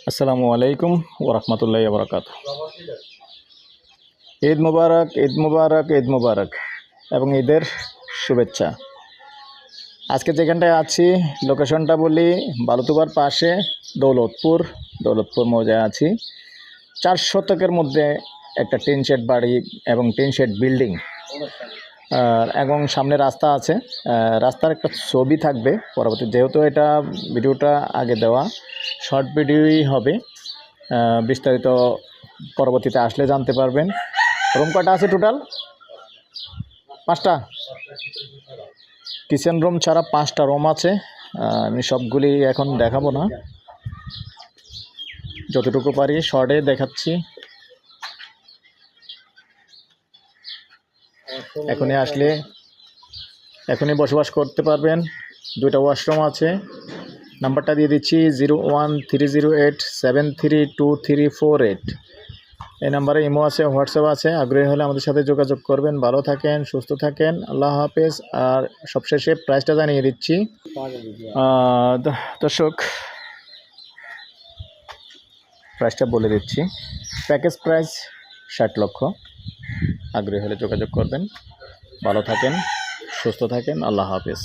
আসসালামু আলাইকুম ওরহমতুল্লাহি ওবরাকাত। ঈদ মুবারক, ঈদ মুবারক, ঈদ মুবারক এবং ঈদের শুভেচ্ছা। আজকে যেখানটায় আছি লোকেশনটা বলি, বালুতুবার পাশে দৌলতপুর মৌজায় আছি। 4 শতকের মধ্যে একটা টিন শেড বাড়ি এবং টিন শেড বিল্ডিং, এবং সামনে রাস্তা আছে। রাস্তার একটা ছবি থাকবে পরবর্তী, যেহেতু এটা ভিডিওটা আগে দেওয়া শর্ট ভিডিওই হবে। বিস্তারিত পরবর্তীতে আসলে জানতে পারবেন। রুম কয়টা আছে টোটাল? 5টা। কিচেন রুম ছাড়া 5টা রুম আছে। আমি সবগুলি এখন দেখাবো না, যতটুকু পারি শর্টে দেখাচ্ছি। এখনই বসবাস করতে পারবেন। 2টা ওয়াশরুম আছে। নাম্বারটা দিয়ে দিচ্ছি 01308732348। এই নাম্বারে ইমো আছে, হোয়াটসঅ্যাপ আছে। আগ্রহী হলে আমাদের সাথে যোগাযোগ করবেন। ভালো থাকেন, সুস্থ থাকেন, আল্লাহ হাফেজ। আর সবশেষে প্রাইসটা জানিয়ে দিচ্ছি। দর্শক, প্রাইসটা বলে দিচ্ছি। প্যাকেজ প্রাইস 60 লক্ষ। আগ্রহী হলে যোগাযোগ করবেন। ভালো থাকেন, সুস্থ থাকেন, আল্লাহ হাফেজ।